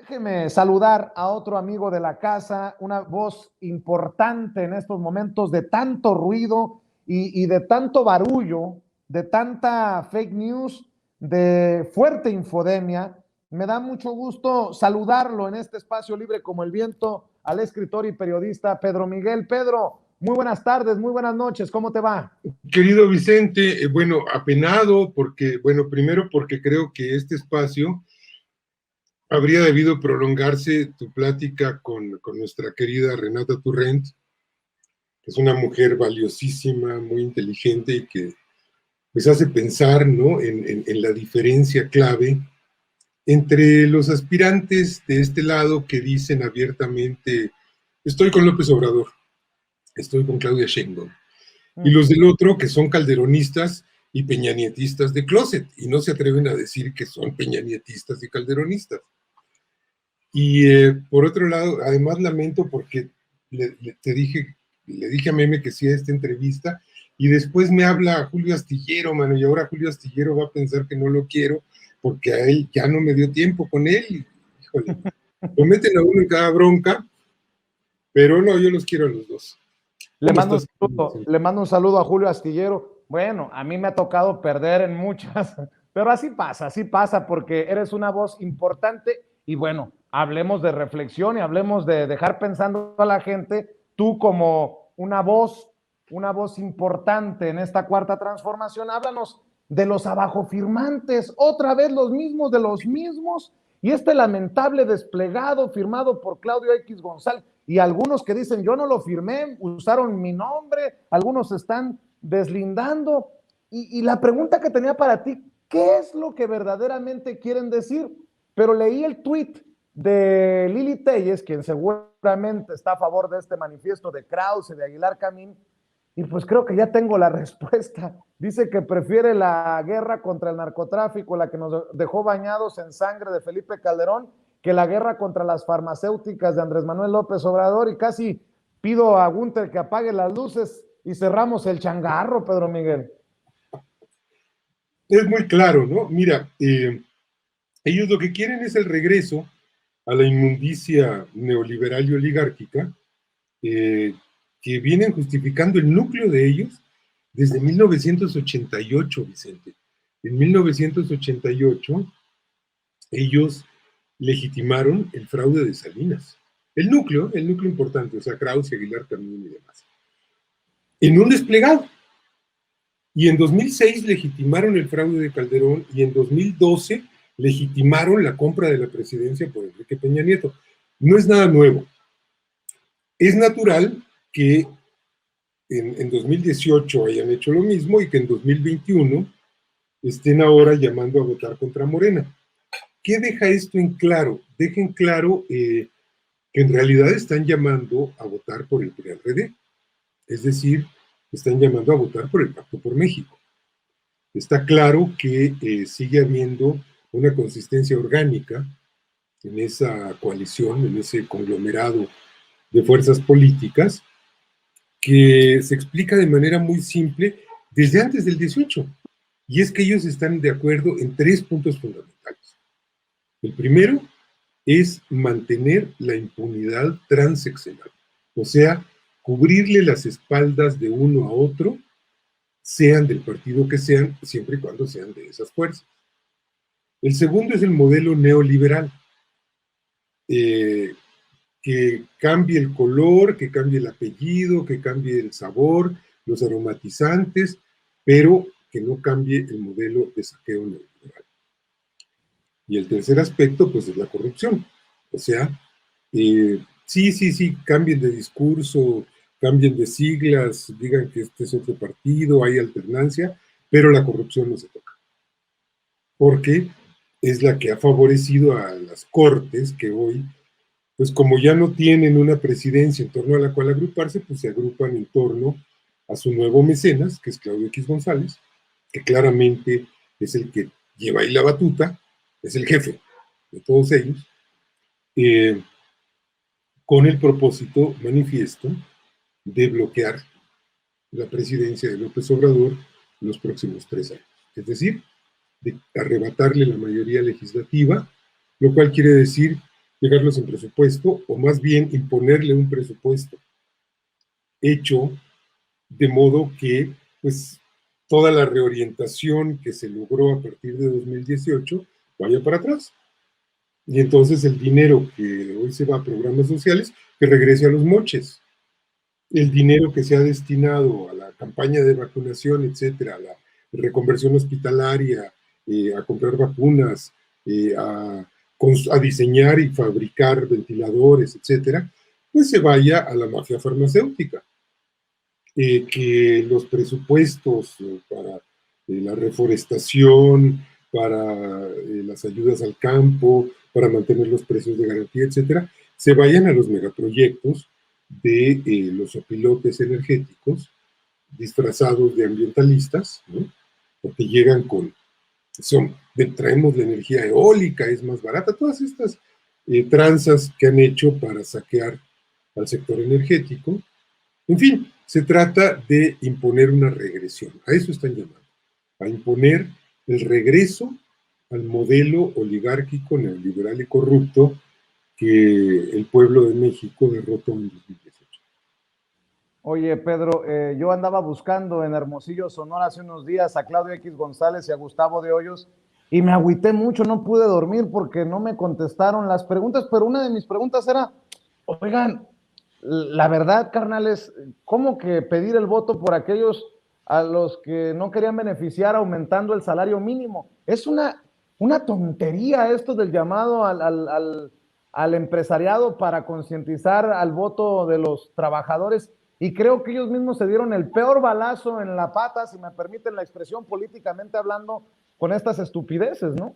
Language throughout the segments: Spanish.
Déjeme saludar a otro amigo de la casa, una voz importante en estos momentos de tanto ruido y de tanto barullo, de tanta fake news, de fuerte infodemia. Me da mucho gusto saludarlo en este espacio libre como el viento al escritor y periodista Pedro Miguel. Pedro, muy buenas tardes, muy buenas noches, ¿cómo te va? Querido Vicente, bueno, apenado porque, bueno, primero porque creo que este espacio habría debido prolongarse tu plática con nuestra querida Renata Turrent, que es una mujer valiosísima, muy inteligente y que pues hace pensar, ¿no?, en la diferencia clave entre los aspirantes de este lado que dicen abiertamente, estoy con López Obrador, estoy con Claudia Sheinbaum, y los del otro que son calderonistas y peñanietistas de closet, y no se atreven a decir que son peñanietistas y calderonistas. Y por otro lado, además lamento porque le dije a Meme que sí a esta entrevista, y después me habla Julio Astillero, mano, y ahora Julio Astillero va a pensar que no lo quiero, porque a él ya no me dio tiempo con él, y, híjole, lo meten a uno en cada bronca, pero no, yo los quiero a los dos. Le mando un saludo a Julio Astillero. Bueno, a mí me ha tocado perder en muchas, pero así pasa porque eres una voz importante y bueno, hablemos de reflexión y hablemos de dejar pensando a la gente, tú como una voz importante en esta cuarta transformación, háblanos de los abajofirmantes, otra vez los mismos de los mismos, y este lamentable desplegado firmado por Claudio X González, y algunos que dicen yo no lo firmé, usaron mi nombre, algunos están deslindando, y la pregunta que tenía para ti, ¿qué es lo que verdaderamente quieren decir? Pero leí el tweet de Lili Telles, quien seguramente está a favor de este manifiesto de Krause, de Aguilar Camín, y pues creo que ya tengo la respuesta. Dice que prefiere la guerra contra el narcotráfico, la que nos dejó bañados en sangre de Felipe Calderón, que la guerra contra las farmacéuticas de Andrés Manuel López Obrador, y casi pido a Gunter que apague las luces y cerramos el changarro, Pedro Miguel. Es muy claro, ¿no? Mira, ellos lo que quieren es el regreso a la inmundicia neoliberal y oligárquica, que vienen justificando el núcleo de ellos desde 1988, Vicente. En 1988, ellos legitimaron el fraude de Salinas. El núcleo importante, o sea, Krause, Aguilar Camín y demás. En un desplegado. Y en 2006 legitimaron el fraude de Calderón y en 2012 legitimaron la compra de la presidencia por Enrique Peña Nieto. No es nada nuevo. Es natural que en 2018 hayan hecho lo mismo y que en 2021 estén ahora llamando a votar contra Morena. ¿Qué deja esto en claro? Deja en claro que en realidad están llamando a votar por el PRD, es decir, están llamando a votar por el Pacto por México. Está claro que sigue habiendo una consistencia orgánica en esa coalición, en ese conglomerado de fuerzas políticas, que se explica de manera muy simple desde antes del 18, y es que ellos están de acuerdo en 3 puntos fundamentales. El primero es mantener la impunidad transeccional, o sea, cubrirle las espaldas de uno a otro, sean del partido que sean, siempre y cuando sean de esas fuerzas. El segundo es el modelo neoliberal, que cambie el color, que cambie el apellido, que cambie el sabor, los aromatizantes, pero que no cambie el modelo de saqueo neoliberal. Y el tercer aspecto, pues, es la corrupción. O sea, sí, cambien de discurso, cambien de siglas, digan que este es otro partido, hay alternancia, pero la corrupción no se toca. Porque es la que ha favorecido a las cortes que hoy, pues como ya no tienen una presidencia en torno a la cual agruparse, pues se agrupan en torno a su nuevo mecenas, que es Claudio X González, que claramente es el que lleva ahí la batuta, es el jefe de todos ellos, con el propósito manifiesto de bloquear la presidencia de López Obrador los próximos 3 años. Es decir, de arrebatarle la mayoría legislativa, lo cual quiere decir dejarlo sin presupuesto, o más bien imponerle un presupuesto hecho de modo que pues toda la reorientación que se logró a partir de 2018 vaya para atrás. Y entonces el dinero que hoy se va a programas sociales, que regrese a los moches. El dinero que se ha destinado a la campaña de vacunación, etcétera, a la reconversión hospitalaria, a comprar vacunas, a diseñar y fabricar ventiladores, etcétera, pues se vaya a la mafia farmacéutica. Que los presupuestos para la reforestación, para las ayudas al campo, para mantener los precios de garantía, etcétera, se vayan a los megaproyectos de los opilotes energéticos disfrazados de ambientalistas, ¿no? Porque llegan con, traemos la energía eólica, es más barata, todas estas tranzas que han hecho para saquear al sector energético. En fin, se trata de imponer una regresión, a eso están llamando, a imponer el regreso al modelo oligárquico, neoliberal y corrupto que el pueblo de México derrotó en 2018. Oye, Pedro, yo andaba buscando en Hermosillo, Sonora, hace unos días a Claudio X González y a Gustavo de Hoyos y me agüité mucho, no pude dormir porque no me contestaron las preguntas, pero una de mis preguntas era, oigan, la verdad, carnales, ¿cómo que pedir el voto por aquellos a los que no querían beneficiar aumentando el salario mínimo? Es una tontería esto del llamado al empresariado para concientizar al voto de los trabajadores y creo que ellos mismos se dieron el peor balazo en la pata, si me permiten la expresión políticamente hablando, con estas estupideces, ¿no?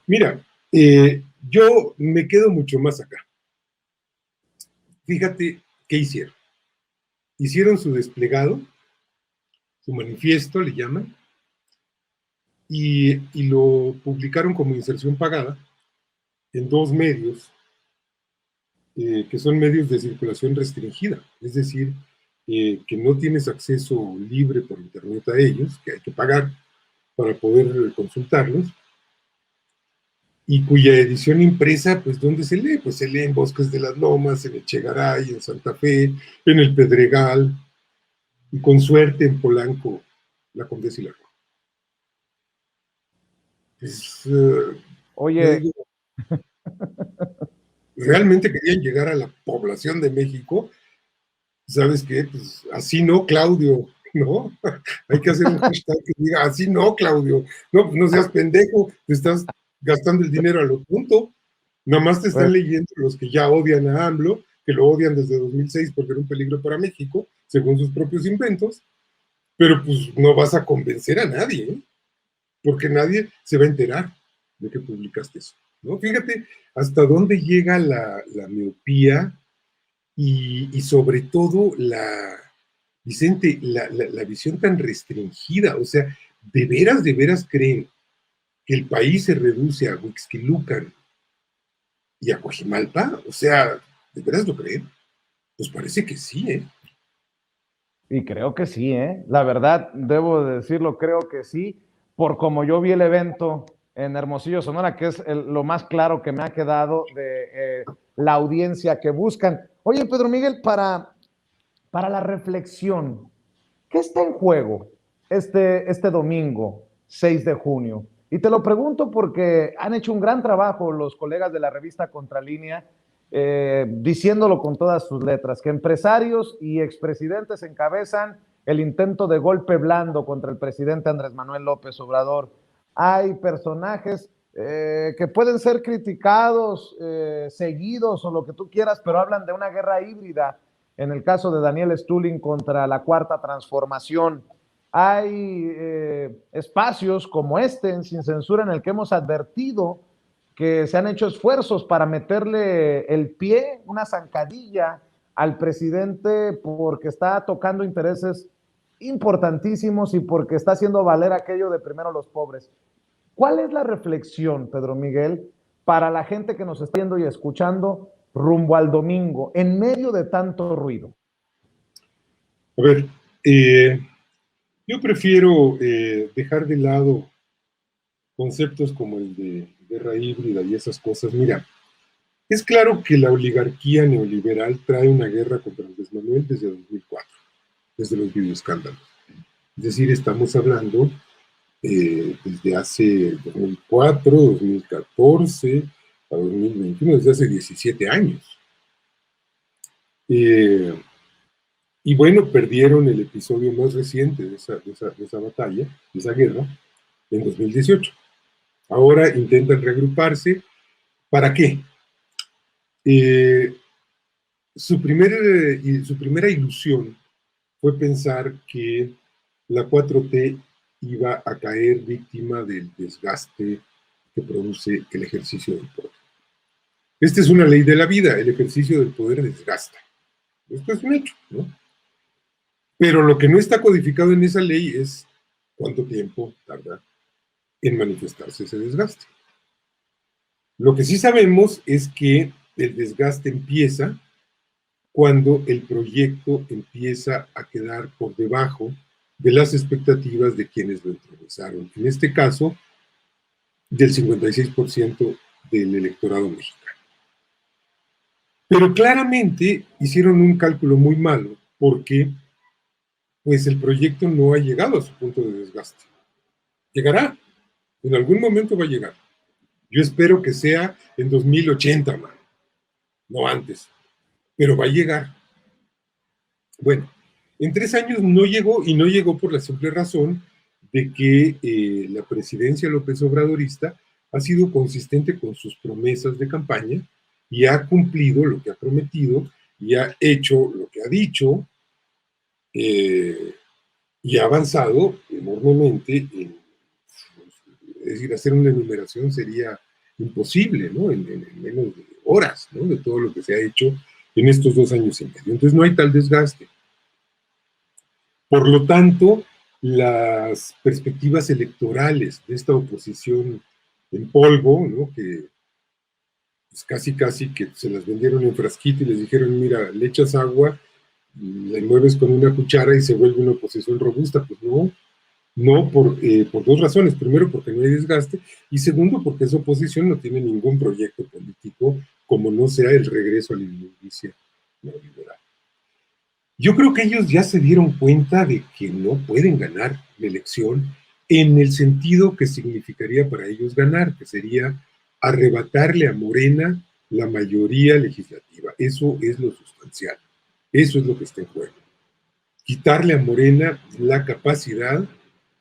Mira, yo me quedo mucho más acá. Fíjate qué hicieron. Hicieron su desplegado, su manifiesto le llaman, y lo publicaron como inserción pagada en dos medios, que son medios de circulación restringida, es decir, que no tienes acceso libre por internet a ellos, que hay que pagar para poder consultarlos, y cuya edición impresa, pues, ¿dónde se lee? Pues se lee en Bosques de las Lomas, en Echegaray, en Santa Fe, en el Pedregal, y con suerte en Polanco, la Condesa y la Roma. Es, yo Oye, digo, realmente querían llegar a la población de México. ¿Sabes qué? Pues así no, Claudio, ¿no? Hay que hacer un hashtag que diga, así no, Claudio. No, pues no seas pendejo, te estás gastando el dinero a lo tonto. Nada más te están pues, leyendo los que ya odian a AMLO, que lo odian desde 2006 porque era un peligro para México, según sus propios inventos, pero pues no vas a convencer a nadie, ¿eh? Porque nadie se va a enterar de que publicaste eso, ¿no? Fíjate hasta dónde llega la miopía y sobre todo Vicente, la visión tan restringida, o sea, de veras creen que el país se reduce a Huixquilucan y a Coajimalpa, o sea, ¿de veras lo creen? Pues parece que sí, ¿eh? y creo que sí, ¿eh? La verdad, debo de decirlo, creo que sí, por como yo vi el evento en Hermosillo, Sonora, que es lo más claro que me ha quedado de la audiencia que buscan. Oye, Pedro Miguel, para la reflexión, ¿qué está en juego este domingo, 6 de junio? Y te lo pregunto porque han hecho un gran trabajo los colegas de la revista Contralínea, diciéndolo con todas sus letras, que empresarios y expresidentes encabezan el intento de golpe blando contra el presidente Andrés Manuel López Obrador. Hay personajes que pueden ser criticados, seguidos o lo que tú quieras, pero hablan de una guerra híbrida en el caso de Daniel Stulin contra la Cuarta Transformación. Hay espacios como este en Sin Censura en el que hemos advertido que se han hecho esfuerzos para meterle el pie, una zancadilla al presidente porque está tocando intereses importantísimos y porque está haciendo valer aquello de primero los pobres. ¿Cuál es la reflexión, Pedro Miguel, para la gente que nos está viendo y escuchando rumbo al domingo, en medio de tanto ruido? A ver, yo prefiero dejar de lado conceptos como el de guerra híbrida y esas cosas. Mira, Es claro que la oligarquía neoliberal trae una guerra contra Andrés Manuel desde 2004, desde los videoescándalos. Es decir, estamos hablando desde hace 2004, 2014 a 2021, desde hace 17 años. Y bueno, perdieron el episodio más reciente de esa batalla, de esa guerra, en 2018. Ahora intentan reagruparse. ¿Para qué? Su primera ilusión fue pensar que la 4T iba a caer víctima del desgaste que produce el ejercicio del poder. Esta es una ley de la vida, el ejercicio del poder desgasta. Esto es un hecho, ¿no? Pero lo que no está codificado en esa ley es cuánto tiempo tarda en manifestarse ese desgaste. Lo que sí sabemos es que el desgaste empieza cuando el proyecto empieza a quedar por debajo de las expectativas de quienes lo entromesaron. En este caso, del 56% del electorado mexicano. Pero claramente hicieron un cálculo muy malo porque pues el proyecto no ha llegado a su punto de desgaste. Llegará, en algún momento va a llegar. Yo espero que sea en 2080, man, no antes, pero va a llegar. Bueno, en 3 años no llegó, y no llegó por la simple razón de que la presidencia López Obradorista ha sido consistente con sus promesas de campaña y ha cumplido lo que ha prometido y ha hecho lo que ha dicho y ha avanzado enormemente. Es decir, hacer una enumeración sería imposible, ¿no? En menos de horas, ¿no? De todo lo que se ha hecho en estos 2 años y medio. Entonces no hay tal desgaste. Por lo tanto, las perspectivas electorales de esta oposición en polvo, ¿no? Que pues casi que se las vendieron en frasquito y les dijeron, mira, le echas agua, le mueves con una cuchara y se vuelve una oposición robusta. Pues no por dos razones. Primero, porque no hay desgaste, y segundo, porque esa oposición no tiene ningún proyecto político, como no sea el regreso a la inmundicia neoliberal. Yo creo que ellos ya se dieron cuenta de que no pueden ganar la elección en el sentido que significaría para ellos ganar, que sería arrebatarle a Morena la mayoría legislativa. Eso es lo sustancial, eso es lo que está en juego. Quitarle a Morena la capacidad,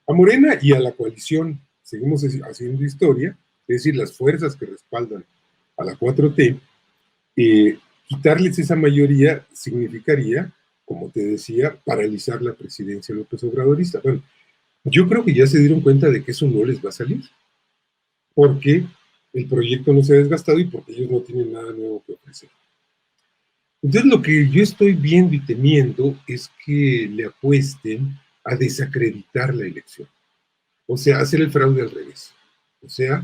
a Morena y a la coalición, seguimos haciendo historia, es decir, las fuerzas que respaldan a la 4T, quitarles esa mayoría significaría, como te decía, paralizar la presidencia López Obradorista. Bueno, yo creo que ya se dieron cuenta de que eso no les va a salir, porque el proyecto no se ha desgastado y porque ellos no tienen nada nuevo que ofrecer. Entonces lo que yo estoy viendo y temiendo es que le apuesten a desacreditar la elección. O sea, hacer el fraude al revés. O sea,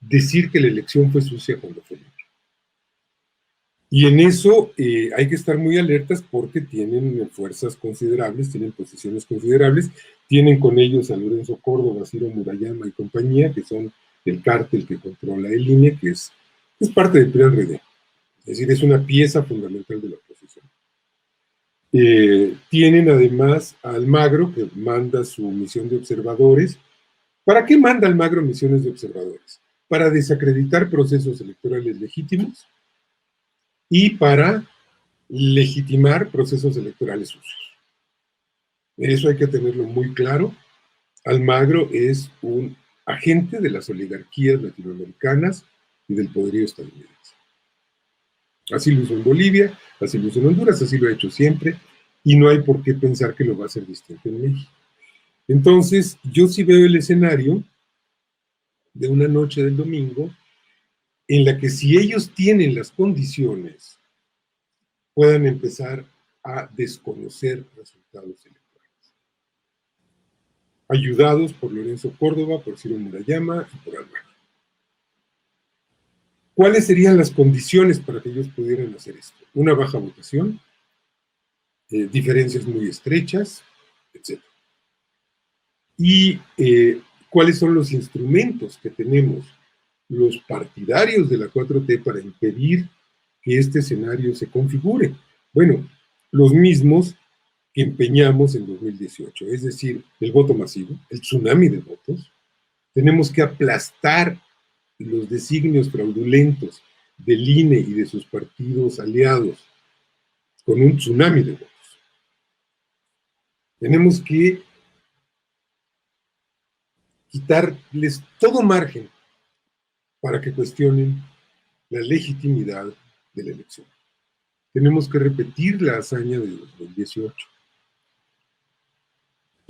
decir que la elección fue sucia cuando fue limpia. Y en eso hay que estar muy alertas porque tienen fuerzas considerables, tienen posiciones considerables, tienen con ellos a Lorenzo Córdoba, Ciro Murayama y compañía, que son el cártel que controla el INE, que es parte del PRI-RD. Es decir, es una pieza fundamental de la oposición. Tienen además a Almagro, que manda su misión de observadores. ¿Para qué manda Almagro misiones de observadores? Para desacreditar procesos electorales legítimos y para legitimar procesos electorales sucios. Eso hay que tenerlo muy claro. Almagro es un agente de las oligarquías latinoamericanas y del poderío estadounidense. Así lo hizo en Bolivia, así lo hizo en Honduras, así lo ha hecho siempre, y no hay por qué pensar que lo va a hacer distinto en México. Entonces, yo sí veo el escenario de una noche del domingo en la que si ellos tienen las condiciones, puedan empezar a desconocer resultados electorales. Ayudados por Lorenzo Córdoba, por Ciro Murayama y por Almagro. ¿Cuáles serían las condiciones para que ellos pudieran hacer esto? Una baja votación, diferencias muy estrechas, etc. Y cuáles son los instrumentos que tenemos los partidarios de la 4T para impedir que este escenario se configure? Bueno, los mismos que empeñamos en 2018, es decir, el voto masivo, el tsunami de votos. Tenemos que aplastar los designios fraudulentos del INE y de sus partidos aliados con un tsunami de votos. Tenemos que quitarles todo margen para que cuestionen la legitimidad de la elección. Tenemos que repetir la hazaña de 2018.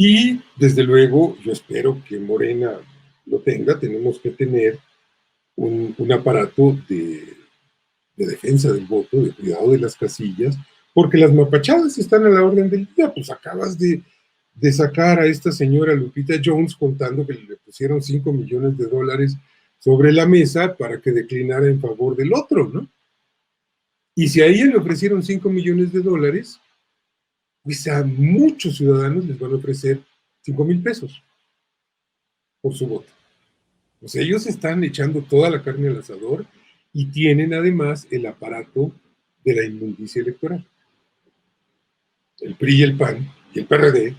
Y, desde luego, yo espero que Morena lo tenga. Tenemos que tener un aparato de defensa del voto, de cuidado de las casillas, porque las mapachadas están a la orden del día. Pues acabas de sacar a esta señora Lupita Jones contando que le pusieron $5 millones sobre la mesa para que declinara en favor del otro, ¿no? Y si a ella le ofrecieron $5 millones, pues a muchos ciudadanos les van a ofrecer 5,000 pesos por su voto. Pues ellos están echando toda la carne al asador y tienen además el aparato de la inmundicia electoral. El PRI y el PAN y el PRD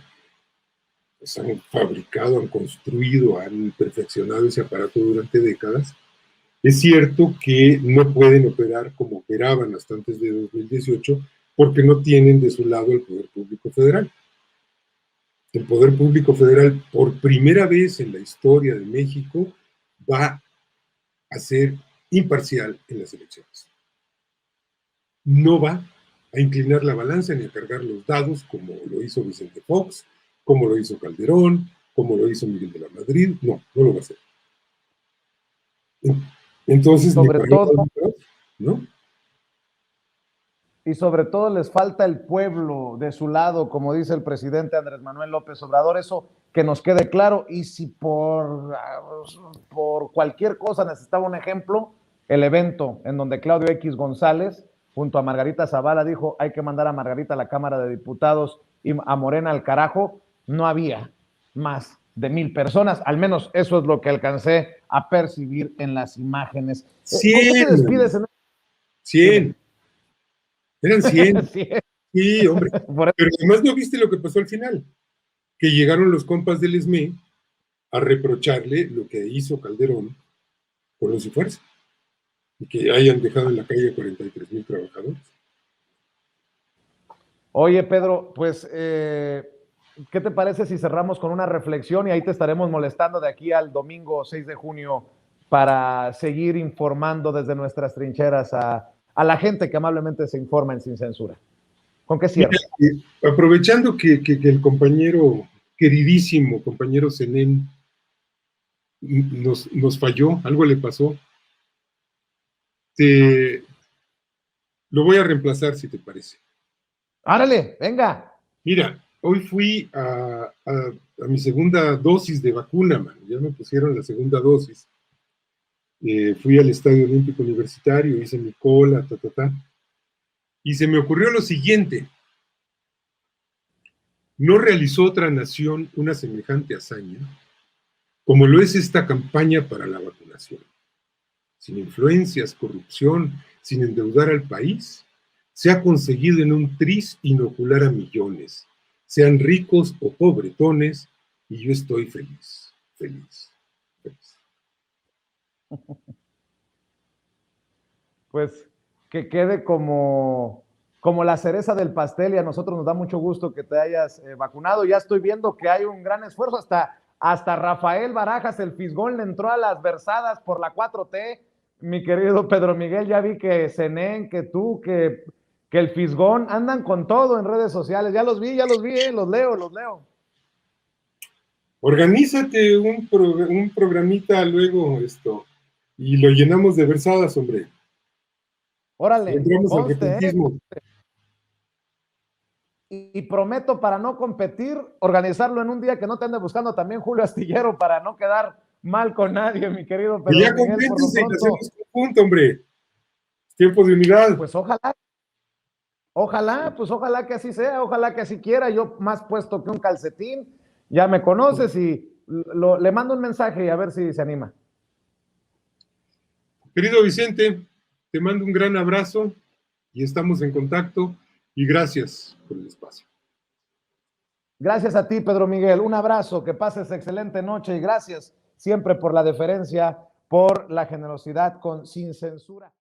pues han fabricado, han construido, han perfeccionado ese aparato durante décadas. Es cierto que no pueden operar como operaban hasta antes de 2018 porque no tienen de su lado el Poder Público Federal. El Poder Público Federal, por primera vez en la historia de México, va a ser imparcial en las elecciones. No va a inclinar la balanza ni a cargar los dados como lo hizo Vicente Fox, como lo hizo Calderón, como lo hizo Miguel de la Madrid. No, no lo va a hacer. Entonces, sobre todo, ¿no? Y sobre todo les falta el pueblo de su lado, como dice el presidente Andrés Manuel López Obrador, eso que nos quede claro. Y si por cualquier cosa necesitaba un ejemplo, el evento en donde Claudio X González, junto a Margarita Zavala, dijo hay que mandar a Margarita a la Cámara de Diputados y a Morena al carajo, no había más de 1,000 personas, al menos eso es lo que alcancé a percibir en las imágenes. 100, ¿Con qué te despides? 100. Eran 100. Sí, hombre. Pero además no viste lo que pasó al final, que llegaron los compas del ESME a reprocharle lo que hizo Calderón con Luz y Fuerza, y que hayan dejado en la calle 43,000 trabajadores. Oye, Pedro, pues, ¿qué te parece si cerramos con una reflexión y ahí te estaremos molestando de aquí al domingo 6 de junio para seguir informando desde nuestras trincheras a la gente que amablemente se informa en Sin Censura? ¿Con qué cierre? Aprovechando que el compañero, queridísimo compañero Zenén, nos falló, algo le pasó, lo voy a reemplazar si te parece. ¡Árale, venga! Mira, hoy fui a mi segunda dosis de vacuna, man. Ya me pusieron la segunda dosis. Fui al Estadio Olímpico Universitario, hice mi cola, y se me ocurrió lo siguiente: no realizó otra nación una semejante hazaña como lo es esta campaña para la vacunación. Sin influencias, corrupción, sin endeudar al país, se ha conseguido en un tris inocular a millones, sean ricos o pobretones, y yo estoy feliz, feliz, feliz. Pues que quede como la cereza del pastel, y a nosotros nos da mucho gusto que te hayas vacunado. Ya estoy viendo que hay un gran esfuerzo, hasta Rafael Barajas, el Fisgón, le entró a las versadas por la 4T. Mi querido Pedro Miguel, ya vi que Zenén, que tú, que el Fisgón andan con todo en redes sociales. Ya los vi, los leo. Organízate un programita luego y lo llenamos de versadas, hombre. Órale, entramos al repentismo. Y prometo, para no competir, organizarlo en un día que no te ande buscando también Julio Astillero, para no quedar mal con nadie, mi querido Pedro ya Miguel. Complétense y hacemos conjunto, hombre. Tiempo de unidad. Pues ojalá que así sea, ojalá que así quiera. Yo más puesto que un calcetín, ya me conoces, y le mando un mensaje y a ver si se anima. Querido Vicente, te mando un gran abrazo y estamos en contacto y gracias por el espacio. Gracias a ti, Pedro Miguel. Un abrazo, que pases excelente noche y gracias siempre por la deferencia, por la generosidad con sin censura.